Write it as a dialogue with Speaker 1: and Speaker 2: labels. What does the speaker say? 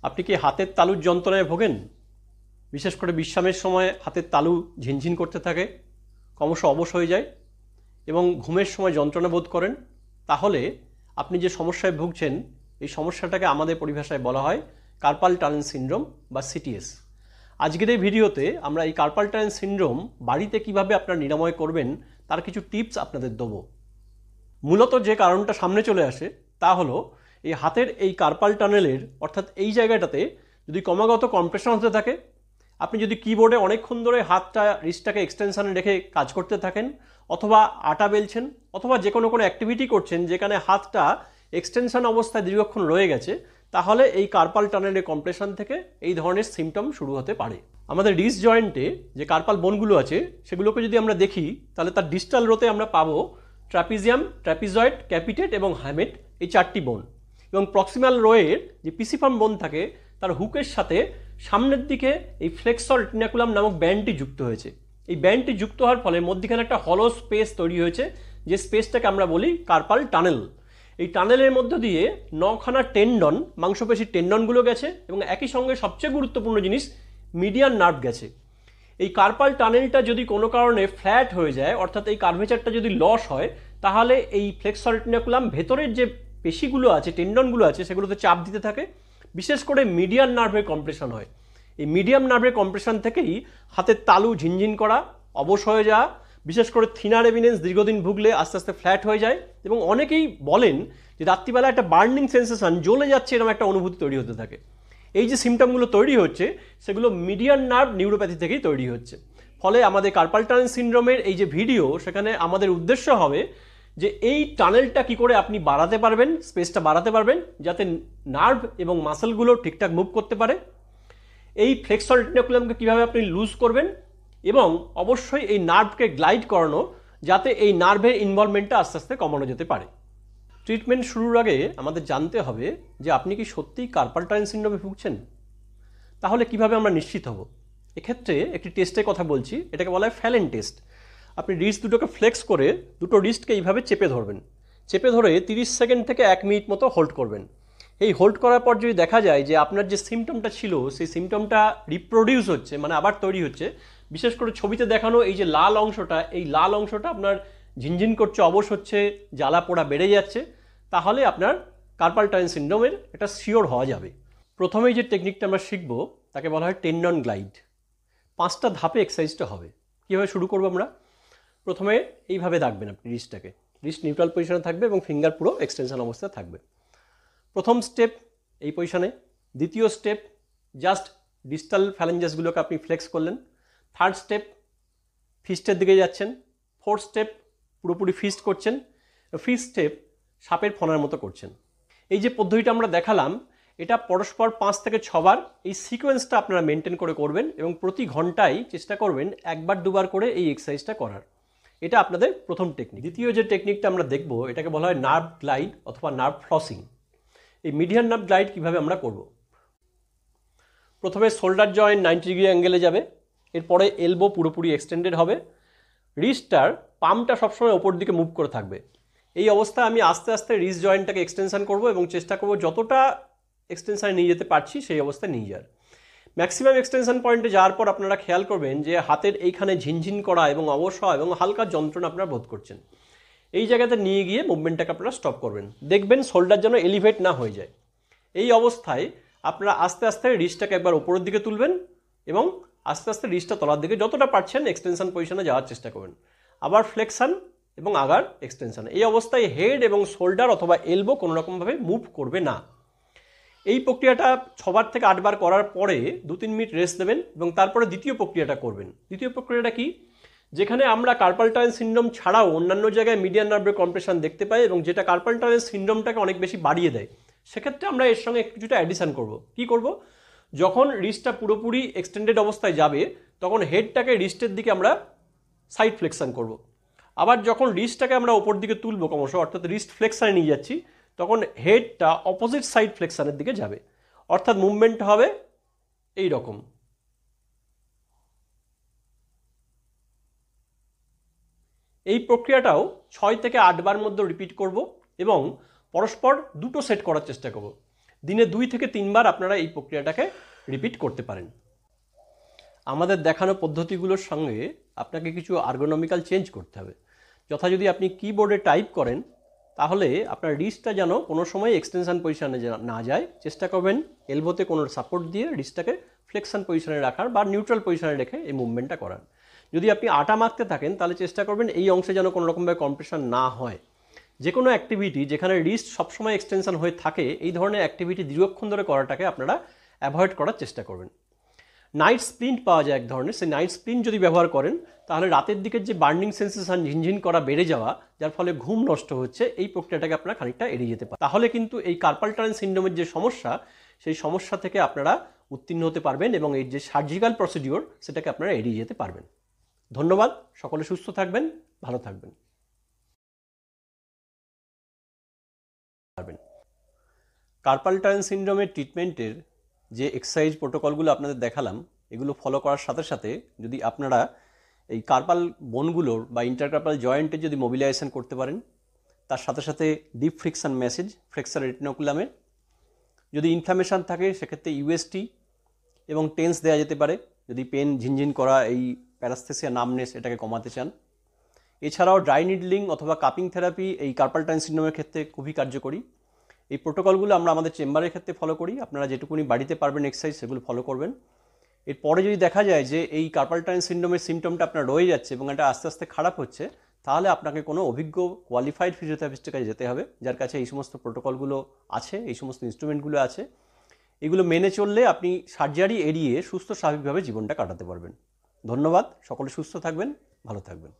Speaker 1: আপনি কি হাতের তালুর যন্ত্রণায় ভোগেন? বিশেষ করে বিশ্রামের সময় হাতের তালু ঝিনঝিন করতে থাকে, ক্রমশ অবশ হয়ে যায় এবং ঘুমের সময় যন্ত্রণা বোধ করেন? তাহলে আপনি যে সমস্যায় ভুগছেন এই সমস্যাটাকে আমাদের পরিভাষায় বলা হয় কার্পাল টানেল সিনড্রোম বা সিটিএস। আজকের এই ভিডিওতে আমরা এই কার্পাল টানেল সিনড্রোম বাড়িতে কিভাবে আপনারা নিরাময় করবেন তার কিছু টিপস আপনাদের দেবো। মূলত যে কারণটা সামনে চলে আসে তা হলো এই হাতের এই কার্পাল টানেলের অর্থাৎ এই জায়গাটাতে যদি ক্রমাগত কম্প্রেশন হতে থাকে, আপনি যদি কিবোর্ডে অনেকক্ষণ ধরে হাতটা রিস্টটাকে এক্সটেনশানে রেখে কাজ করতে থাকেন, অথবা আটা বেলছেন, অথবা যে কোনো অ্যাক্টিভিটি করছেন যেখানে হাতটা এক্সটেনশন অবস্থায় দীর্ঘক্ষণ রয়ে গেছে, তাহলে এই কার্পাল টানেলের কম্প্রেশন থেকে এই ধরনের সিমটম শুরু হতে পারে। আমাদের রিস্ট জয়েন্টে যে কার্পাল বোনগুলো আছে সেগুলোকে যদি আমরা দেখি তাহলে তার ডিস্টাল রোতে আমরা পাবো ট্র্যাপিজিয়াম, ট্র্যাপিজয়েড, ক্যাপিটেট এবং হ্যামেট, এই চারটি বোন। এবং প্রক্সিমাল রোয়ের যে পিসিফর্ম বোন থাকে তার হুকের সাথে সামনের দিকে এই ফ্লেক্সর রেটিনাকুলাম নামক ব্যান্ডটি যুক্ত হয়েছে। এই ব্যান্ডটি যুক্ত হওয়ার ফলে মধ্যখানে একটা হলো স্পেস তৈরি হয়েছে, যে স্পেসটাকে আমরা বলি কার্পাল টানেল। এই টানেলের মধ্য দিয়ে 9খানা টেন্ডন, মাংসপেশির টেন্ডনগুলো গেছে এবং একই সঙ্গে সবচেয়ে গুরুত্বপূর্ণ জিনিস মিডিয়ান নার্ভ গেছে। এই কার্পাল টানেলটা যদি কোনো কারণে ফ্ল্যাট হয়ে যায়, অর্থাৎ এই কার্ভেচারটা যদি লস হয়, তাহলে এই ফ্লেক্সর রেটিনাকুলাম ভেতরের যে পেশিগুলো আছে, টেন্ডনগুলো আছে, সেগুলোতে চাপ দিতে থাকে। বিশেষ করে মিডিয়ান নার্ভের কম্প্রেশন হয়। এই মিডিয়াম নার্ভের কম্প্রেশন থেকেই হাতের তালু ঝিনঝিন করা, অবশ হয়ে যাওয়া, বিশেষ করে থিনার এভিডেন্স দীর্ঘদিন ভুগলে আস্তে আস্তে ফ্ল্যাট হয়ে যায় এবং অনেকেই বলেন যে রাত্রিবেলা একটা বার্নিং সেন্সেশন, জ্বলে যাচ্ছে এরকম একটা অনুভূতি তৈরি হতে থাকে। এই যে সিমটমগুলো তৈরি হচ্ছে সেগুলো মিডিয়ান নার্ভ নিউরোপ্যাথি থেকেই তৈরি হচ্ছে। ফলে আমাদের কার্পাল টানেল সিনড্রোমের এই যে ভিডিও, সেখানে আমাদের উদ্দেশ্য হবে যে এই টানেলটা কি করে আপনি বাড়াতে পারবেন, স্পেসটা বাড়াতে পারবেন যাতে নার্ভ এবং মাসেলগুলো ঠিকঠাক মুভ করতে পারে, এই ফ্লেক্সর রেটিনাকুলামকে কীভাবে আপনি লুজ করবেন, এবং অবশ্যই এই নার্ভকে গ্লাইড করানো যাতে এই নার্ভের ইনভলভমেন্টটা আস্তে আস্তে কমানো যেতে পারে। ট্রিটমেন্ট শুরুর আগে আমাদের জানতে হবে যে আপনি কি সত্যিই কার্পাল টানেল সিনড্রোমে ভুগছেন। তাহলে কিভাবে আমরা নিশ্চিত হব? এক্ষেত্রে একটি টেস্টের কথা বলছি, এটাকে বলা হয় ফ্যালেন টেস্ট। আপনি রিস্ট দুটোকে ফ্লেক্স করে দুটো রিস্টকে এইভাবে চেপে ধরবেন। চেপে ধরে 30 সেকেন্ড থেকে 1 মিনিট মতো হোল্ড করবেন। এই হোল্ড করার পর যদি দেখা যায় যে আপনার যে সিমটমটা ছিল সেই সিমটমটা রিপ্রোডিউস হচ্ছে, মানে আবার তৈরি হচ্ছে, বিশেষ করে ছবিতে দেখানো এই যে লাল অংশটা, এই লাল অংশটা আপনার ঝিনঝিন করছে, অবশ হচ্ছে, জ্বালা পোড়া বেড়ে যাচ্ছে, তাহলে আপনার কার্পাল টানেল সিনড্রোমের এটা শিওর হওয়া যাবে। প্রথমেই যে টেকনিকটা আমরা শিখব তাকে বলা হয় টেন্ডন গ্লাইড। 5টা ধাপে এক্সারসাইজটা হবে। কীভাবে শুরু করবো আমরা? প্রথমে এইভাবে রাখবেন আপনি রিস্টটাকে, রিস্ট নিউট্রাল পজিশনে থাকবে এবং ফিঙ্গার পুরো এক্সটেনশন অবস্থায় থাকবে। প্রথম স্টেপ এই পজিশনে। দ্বিতীয় স্টেপ জাস্ট ডিস্টাল ফ্যালেঞ্জাসগুলোকে আপনি ফ্লেক্স করলেন। থার্ড স্টেপ ফিস্টের দিকে যাচ্ছেন। ফোর্থ স্টেপ পুরোপুরি ফিস্ট করছেন। ফিফথ স্টেপ সাপের ফনার মতো করছেন। এই যে পদ্ধতিটা আমরা দেখালাম, এটা পরস্পর 5 থেকে 6 বার এই সিকোয়েন্সটা আপনারা মেনটেন করে করবেন এবং প্রতি ঘন্টায় চেষ্টা করবেন 1বার 2বার করে এই এক্সারসাইজটা করার। এটা আপনাদের প্রথম টেকনিক। দ্বিতীয় যে টেকনিকটা আমরা দেখব এটাকে বলা হয় নার্ভ গ্লাইড অথবা নার্ভ ফ্লসিং। এই মিডিয়ান নার্ভ গ্লাইড কীভাবে আমরা করব? প্রথমে শোল্ডার জয়েন্ট 90 ডিগ্রি অ্যাঙ্গেলে যাবে, এরপরে এলবো পুরোপুরি এক্সটেন্ডেড হবে, রিস্টটার পামটা সবসময় ওপর দিকে মুভ করে থাকবে। এই অবস্থায় আমি আস্তে আস্তে রিস্ট জয়েন্টটাকে এক্সটেনশন করব এবং চেষ্টা করব যতটা এক্সটেনশানে নিয়ে যেতে পারছি সেই অবস্থায় নিয়ে যাওয়ার। ম্যাক্সিমাম এক্সটেনশন পয়েন্টে যাওয়ার পর আপনারা খেয়াল করবেন যে হাতের এইখানে ঝিনঝিন করা এবং অবসর এবং হালকা যন্ত্রণা আপনারা বোধ করছেন। এই জায়গাতে নিয়ে গিয়ে মুভমেন্টটাকে আপনারা স্টপ করবেন। দেখবেন শোল্ডার যেন এলিভেট না হয়ে যায়। এই অবস্থায় আপনারা আস্তে আস্তে রিস্টটাকে একবার উপরের দিকে তুলবেন এবং আস্তে আস্তে রিস্টটা তলার দিকে যতটা পারছেন এক্সটেনশন পজিশনে যাওয়ার চেষ্টা করবেন। আবার ফ্লেকশন এবং আবার এক্সটেনশন। এই অবস্থায় হেড এবং শোল্ডার অথবা এলবো কোনো রকমভাবে মুভ করবে না। এই প্রক্রিয়াটা 6বার থেকে 8বার করার পরে 2-3 মিনিট রেস্ট দেবেন এবং তারপরে দ্বিতীয় প্রক্রিয়াটা করবেন। দ্বিতীয় প্রক্রিয়াটা কি? যেখানে আমরা কার্পাল টানেল সিনড্রোম ছাড়াও অন্যান্য জায়গায় মিডিয়ান নার্ভের কম্প্রেশন দেখতে পাই এবং যেটা কার্পাল টানেল সিনড্রোমটাকে অনেক বেশি বাড়িয়ে দেয়, সেক্ষেত্রে আমরা এর সঙ্গে কিছুটা অ্যাডিশন করব। কি করব? যখন রিস্টটা পুরোপুরি এক্সটেন্ডেড অবস্থায় যাবে তখন হেডটাকে রিস্টের দিকে আমরা সাইড ফ্লেকশন করব। আবার যখন রিস্টটাকে আমরা ওপর দিকে তুলবো ক্রমশ, অর্থাৎ রিস্ট ফ্লেকশনে নিয়ে যাচ্ছি, তখন হেডটা অপোজিট সাইড ফ্লেকশনের দিকে যাবে, অর্থাৎ মুভমেন্ট হবে এই রকম। এই প্রক্রিয়াটাও 6 থেকে 8বার মধ্যে রিপিট করব এবং পরস্পর দুটো সেট করার চেষ্টা করব। দিনে 2 থেকে 3 বার আপনারা এই প্রক্রিয়াটাকে রিপিট করতে পারেন। আমাদের দেখানো পদ্ধতিগুলোর সঙ্গে আপনাকে কিছু আর্গোনমিক্যাল চেঞ্জ করতে হবে। যথা যদি আপনি কিবোর্ডে টাইপ করেন তাহলে আপনার রিস্টটা যেন কোনো সময় এক্সটেনশন পজিশনে না যায়, চেষ্টা করবেন এলবোতে কোনো সাপোর্ট দিয়ে রিস্টটাকে ফ্লেকশন পজিশনে রাখার বা নিউট্রাল পজিশনে রেখে এই মুভমেন্টটা করান। যদি আপনি আটা মাখতে থাকেন তাহলে চেষ্টা করবেন এই অংশে যেন কোনো রকমভাবে কম্প্রেশন না হয়। যে কোনো অ্যাক্টিভিটি যেখানে রিস্ট সবসময় এক্সটেনশন হয়ে থাকে এই ধরনের অ্যাক্টিভিটি দীর্ঘক্ষণ ধরে করাটাকে আপনারা অ্যাভয়েড করার চেষ্টা করবেন। নাইট স্প্লিন্ট পাওয়া যায় এক ধরনের, সেই নাইট স্প্লিন্ট যদি ব্যবহার করেন তাহলে রাতের দিকের যে বার্নিং সেন্সেশন, ঝিনঝিন করা বেড়ে যাওয়া, যার ফলে ঘুম নষ্ট হচ্ছে, এই প্রক্রিয়াটাকে আপনারা খানিকটা এড়িয়ে যেতে পারেন। তাহলে কিন্তু এই কার্পাল টানেল সিনড্রোমের যে সমস্যা সেই সমস্যা থেকে আপনারা উত্তীর্ণ হতে পারবেন এবং এই যে সার্জিক্যাল প্রসিডিওর সেটাকে আপনারা এড়িয়ে যেতে পারবেন। ধন্যবাদ, সকলে সুস্থ থাকবেন, ভালো থাকবেন। কার্পাল টানেল সিনড্রোমের ট্রিটমেন্টের যে এক্সারসাইজ প্রোটোকলগুলো আপনাদের দেখালাম এগুলো ফলো করার সাথে সাথে যদি আপনারা এই কার্পাল বোনগুলোর বা ইন্টারকার্পাল জয়েন্টে যদি মোবিলাইজেশন করতে পারেন, তার সাথে সাথে ডিপ ফ্রিকশন ম্যাসেজ ফ্লেক্সার রেটিনোকুলামে, যদি ইনফ্লামেশন থাকে সেক্ষেত্রে ইউএসটি এবং টেন্স দেওয়া যেতে পারে যদি পেন, ঝিনঝিন করা, এই প্যারাস্থেসিয়া, নামনেস এটাকে কমাতে চান। এছাড়াও ড্রাই নিডলিং অথবা কাপিং থেরাপি এই কার্পাল টানেল সিনড্রোমের ক্ষেত্রে খুবই কার্যকরী। এই প্রোটোকলগুলো আমরা আমাদের চেম্বারের ক্ষেত্রে ফলো করি। আপনারা যেটুকুনি বাড়িতে পারবেন এক্সারসাইজ সেগুলো ফলো করবেন। এরপরে যদি দেখা যায় যে এই কার্পাল টানেল সিনড্রোমের সিমটমটা আপনার রয়ে যাচ্ছে এবং এটা আস্তে আস্তে খারাপ হচ্ছে, তাহলে আপনাকে কোনো অভিজ্ঞ কোয়ালিফাইড ফিজিওথেরাপিস্টের কাছে যেতে হবে, যার কাছে এই সমস্ত প্রোটোকলগুলো আছে, এই সমস্ত ইনস্ট্রুমেন্টগুলো আছে। এগুলো মেনে চললে আপনি সার্জারি এড়িয়ে সুস্থ স্বাভাবিকভাবে জীবনটা কাটাতে পারবেন। ধন্যবাদ, সকলে সুস্থ থাকবেন, ভালো থাকবেন।